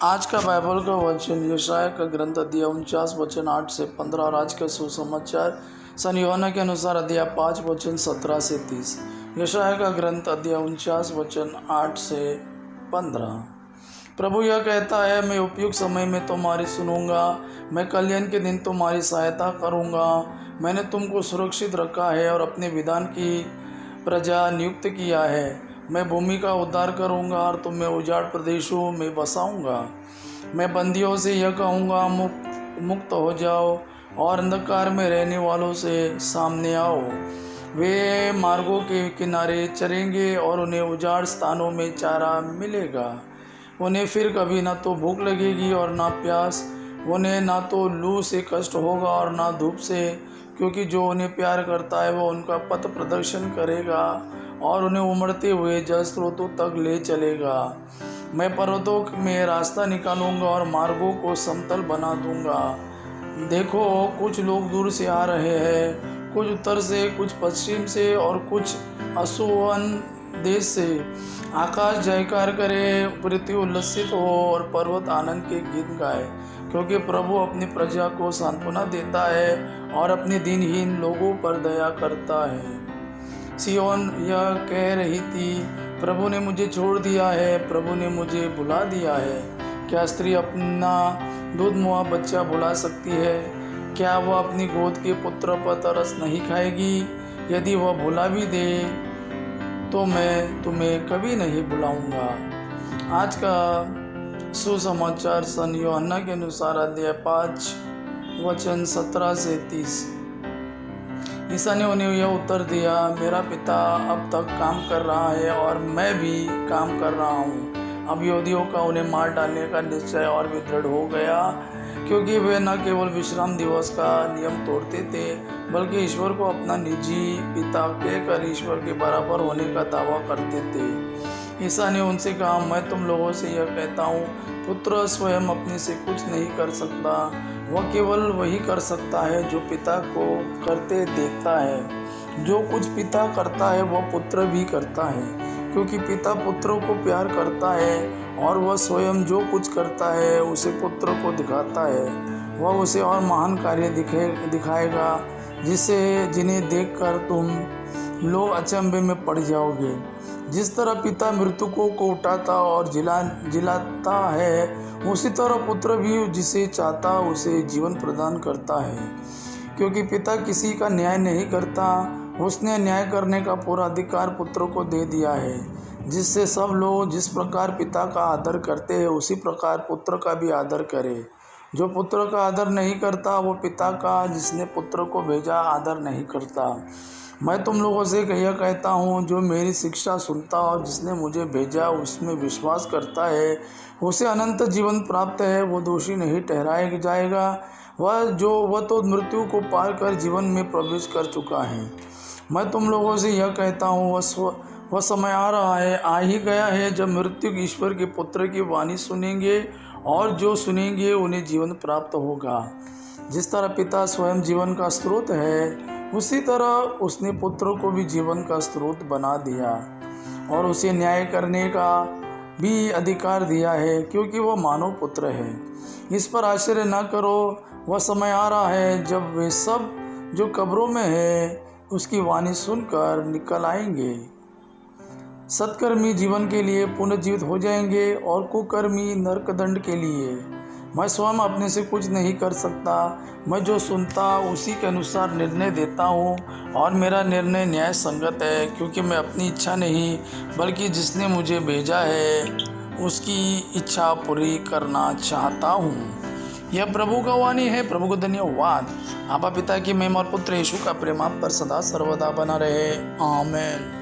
आज का बाइबल का वचन यशाया का ग्रंथ अध्याय 49 वचन 8 से 15 और आज का सुसमाचार सन यूहन्ना के अनुसार अध्याय 5 वचन 17 से 30। यशाया का ग्रंथ अध्याय 49 वचन 8 से 15। प्रभु यह कहता है, मैं उपयुक्त समय में तुम्हारी सुनूंगा, मैं कल्याण के दिन तुम्हारी सहायता करूंगा। मैंने तुमको सुरक्षित रखा है और अपने विधान की प्रजा नियुक्त किया है। मैं भूमि का उद्धार करूंगा और तुम्हें उजाड़ प्रदेशों में बसाऊंगा। मैं बंदियों से यह कहूँगा, मुक्त हो जाओ और अंधकार में रहने वालों से सामने आओ। वे मार्गों के किनारे चरेंगे और उन्हें उजाड़ स्थानों में चारा मिलेगा। उन्हें फिर कभी ना तो भूख लगेगी और ना प्यास। उन्हें ना तो लू से कष्ट होगा और ना धूप से, क्योंकि जो उन्हें प्यार करता है वो उनका पथ प्रदर्शन करेगा और उन्हें उमड़ते हुए जल स्रोतों तक ले चलेगा। मैं पर्वतों में रास्ता निकालूंगा और मार्गों को समतल बना दूंगा। देखो, कुछ लोग दूर से आ रहे हैं, कुछ उत्तर से, कुछ पश्चिम से और कुछ असुवन देश से। आकाश जयकार करे, पृथ्वी उल्लसित हो और पर्वत आनंद के गीत गाए, क्योंकि प्रभु अपनी प्रजा को सांत्वना देता है और अपने दिनहीन लोगों पर दया करता है। सियोन यह कह रही थी, प्रभु ने मुझे छोड़ दिया है, प्रभु ने मुझे भुला दिया है। क्या स्त्री अपना दूध मुआ बच्चा भुला सकती है? क्या वह अपनी गोद के पुत्र पर तरस नहीं खाएगी? यदि वह भुला भी दे तो मैं तुम्हें कभी नहीं भुलाऊंगा। आज का सुसमाचार सन यूहन्ना के अनुसार अध्याय 5 वचन 17 से 30। ईसा ने उन्हें यह उत्तर दिया, मेरा पिता अब तक काम कर रहा है और मैं भी काम कर रहा हूँ। अब यहूदियों का उन्हें मार डालने का निश्चय और भी दृढ़ हो गया, क्योंकि वे न केवल विश्राम दिवस का नियम तोड़ते थे, बल्कि ईश्वर को अपना निजी पिता कहकर ईश्वर के बराबर होने का दावा करते थे। ईसा ने उनसे कहा, मैं तुम लोगों से यह कहता हूँ, पुत्र स्वयं अपने से कुछ नहीं कर सकता, वह केवल वही कर सकता है जो पिता को करते देखता है। जो कुछ पिता करता है वह पुत्र भी करता है, क्योंकि पिता पुत्रों को प्यार करता है और वह स्वयं जो कुछ करता है उसे पुत्र को दिखाता है। वह उसे और महान कार्य दिखाएगा, जिन्हें देखकर तुम लोग अचंभे में पड़ जाओगे। जिस तरह पिता मृतकों को उठाता और जिलाता है, उसी तरह पुत्र भी जिसे चाहता उसे जीवन प्रदान करता है। क्योंकि पिता किसी का न्याय नहीं करता, उसने न्याय करने का पूरा अधिकार पुत्र को दे दिया है, जिससे सब लोग जिस प्रकार पिता का आदर करते हैं उसी प्रकार पुत्र का भी आदर करें। जो पुत्र का आदर नहीं करता वो पिता का जिसने पुत्र को भेजा आदर नहीं करता। मैं तुम लोगों से यह कहता हूँ, जो मेरी शिक्षा सुनता और जिसने मुझे भेजा उसमें विश्वास करता है उसे अनंत जीवन प्राप्त है, वो दोषी नहीं ठहराया जाएगा। वह तो मृत्यु को पार कर जीवन में प्रवेश कर चुका है। मैं तुम लोगों से यह कहता हूँ, वह समय आ रहा है, आ ही गया है, जब मृत्यु ईश्वर के पुत्र की वाणी सुनेंगे और जो सुनेंगे उन्हें जीवन प्राप्त होगा। जिस तरह पिता स्वयं जीवन का स्रोत है, उसी तरह उसने पुत्र को भी जीवन का स्रोत बना दिया और उसे न्याय करने का भी अधिकार दिया है, क्योंकि वह मानव पुत्र है। इस पर आश्चर्य न करो, वह समय आ रहा है जब वे सब जो कब्रों में है उसकी वाणी सुनकर निकल आएंगे। सत्कर्मी जीवन के लिए पुनर्जीवित हो जाएंगे और कुकर्मी नरकदंड के लिए। मैं स्वयं अपने से कुछ नहीं कर सकता, मैं जो सुनता उसी के अनुसार निर्णय देता हूँ और मेरा निर्णय न्याय संगत है, क्योंकि मैं अपनी इच्छा नहीं बल्कि जिसने मुझे भेजा है उसकी इच्छा पूरी करना चाहता हूँ। यह प्रभु का वाणी है। प्रभु को धन्यवाद। आबा पिता की महिमा और पुत्र यीशु का प्रेम आप पर सदा सर्वदा बना रहे। आमीन।